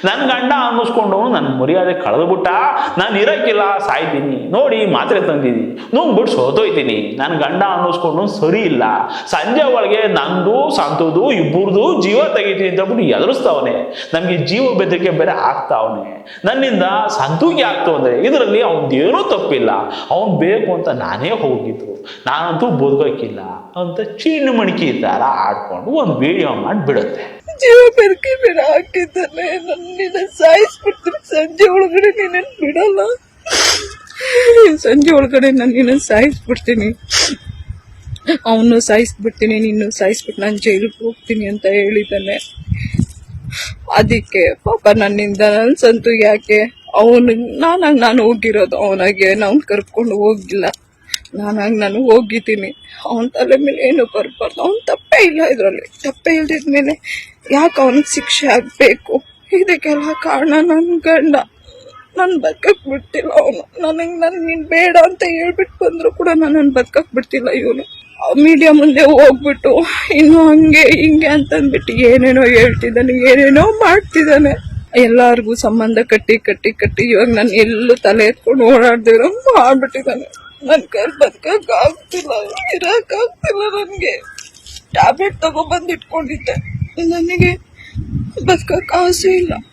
ನನ್ನ ಗಂಡ ಅನ್ನಿಸ್ಕೊಂಡು ನನ್ನ ಮರ್ಯಾದೆ ಕಳೆದ್ಬಿಟ್ಟ, ನಾನು ಇರೋಕ್ಕಿಲ್ಲ, ಸಾಯ್ತೀನಿ, ನೋಡಿ ಮಾತ್ರೆ ತಂದಿದ್ದೀನಿ, ನುಂಗ್ಬಿಟ್ಟು ಸೋತೋಯ್ತೀನಿ, ನನ್ನ ಗಂಡ ಅನ್ನಿಸ್ಕೊಂಡು ಸರಿ ಇಲ್ಲ, ಸಂಜೆ ಒಳಗೆ ನಂದು ಸಂತದು ಇಬ್ಬರದು ಜೀವ ತೆಗಿತೀನಿ ಅಂತ ಬಿಟ್ಟು ಎದುರಿಸ್ತಾವನೆ, ನಮಗೆ ಜೀವ ಬೆದರಿಕೆ ಬೇರೆ ಆಗ್ತಾವನೆ, ನನ್ನಿಂದ ಸಂತೂಗಿ ಆಗ್ತು ಅಂದರೆ ಇದರಲ್ಲಿ ಅವನದೇನೂ ತಪ್ಪಿಲ್ಲ, ಅವನು ಬೇಕು ಅಂತ ನಾನೇ ಹೋಗಿದ್ದು, ನಾನಂತೂ ಬದುಕೋಕ್ಕಿಲ್ಲ ಅಂತ ಚೀಣ್ಣು ಮಣಿಕೆ ಥರ ಆಡ್ಕೊಂಡು ಒಂದು ವಿಡಿಯೋ ಮಾಡಿ ಬಿಡುತ್ತೆ. ಜೀವ ಬೆದರಿಕೆ ಬೇರೆ ಹಾಕಿದ್ದಾನೆ, ನಿನ್ನ ಸಾಯಿಸ್ಬಿಡ್ತೀನಿ, ಸಂಜೆ ಒಳಗಡೆ ನೀನು ಬಿಡಲ್ಲ, ಸಂಜೆ ಒಳಗಡೆ ನಾನು ನಿನ್ನ ಸಾಯಿಸ್ಬಿಡ್ತೀನಿ, ಅವನು ಸಾಯಿಸ್ಬಿಡ್ತೀನಿ, ನಿನ್ನೂ ಸಾಯಿಸ್ಬಿಟ್ಟು ನಾನು ಜೈಲಿಗೆ ಹೋಗ್ತೀನಿ ಅಂತ ಹೇಳಿದ್ದಾನೆ. ಅದಕ್ಕೆ ಪಾಪ ನನ್ನಿಂದ ನನ್ನ ಸಂತು ಯಾಕೆ ನಾನು ಹೋಗಿರೋದು, ಅವನಾಗೆ ನಾನು ಕರ್ಕೊಂಡು ಹೋಗಿಲ್ಲ, ನಾನು ಹೋಗಿದ್ದೀನಿ, ಅವನ ತಲೆ ಮೇಲೆ ಏನು ಬರಬಾರ್ದು, ಅವನ ತಪ್ಪೇ ಇಲ್ಲ, ಇದರಲ್ಲಿ ತಪ್ಪೇ ಇಲ್ದಿದ್ಮೇಲೆ ಯಾಕೆ ಅವನಿಗೆ ಶಿಕ್ಷೆ ಆಗಬೇಕು? ಇದಕ್ಕೆಲ್ಲ ಕಾರಣ ನನ್ನ ಗಂಡ, ನಾನು ಬದುಕಕ್ಕೆ ಬಿಡ್ತಿಲ್ಲ ಅವನು, ನೀನು ಬೇಡ ಅಂತ ಹೇಳ್ಬಿಟ್ಟು ಬಂದ್ರು ಕೂಡ ನನ್ನನ್ನು ಬದುಕಕ್ಕೆ ಬಿಡ್ತಿಲ್ಲ ಇವನು. ಮೀಡಿಯಾ ಮುಂದೆ ಹೋಗ್ಬಿಟ್ಟು ಇನ್ನು ಹಂಗೆ ಹಿಂಗೆ ಅಂತಂದ್ಬಿಟ್ಟು ಏನೇನೋ ಹೇಳ್ತಿದ್ದಾನೆ, ಏನೇನೋ ಮಾಡ್ತಿದ್ದಾನೆ, ಎಲ್ಲಾರ್ಗು ಸಂಬಂಧ ಕಟ್ಟಿ ಇವಾಗ ನಾನು ಎಲ್ಲೂ ತಲೆ ಎತ್ಕೊಂಡು ಓಡಾಡ್ದಿರೋ ಮಾಡ್ಬಿಟ್ಟಿದ್ದಾನೆ. ನನ್ ಕೈ ಬದುಕಕ್ ಆಗ್ತಿಲ್ಲ, ಇರಕ್ ಆಗ್ತಿಲ್ಲ, ನನ್ಗೆ ಟ್ಯಾಬ್ಲೆಟ್ ತಗೊಬಂದು ಇಟ್ಕೊಂಡಿದ್ದೆ, ನನಗೆ ಬದುಕಕ್ ಆಸೆ ಇಲ್ಲ.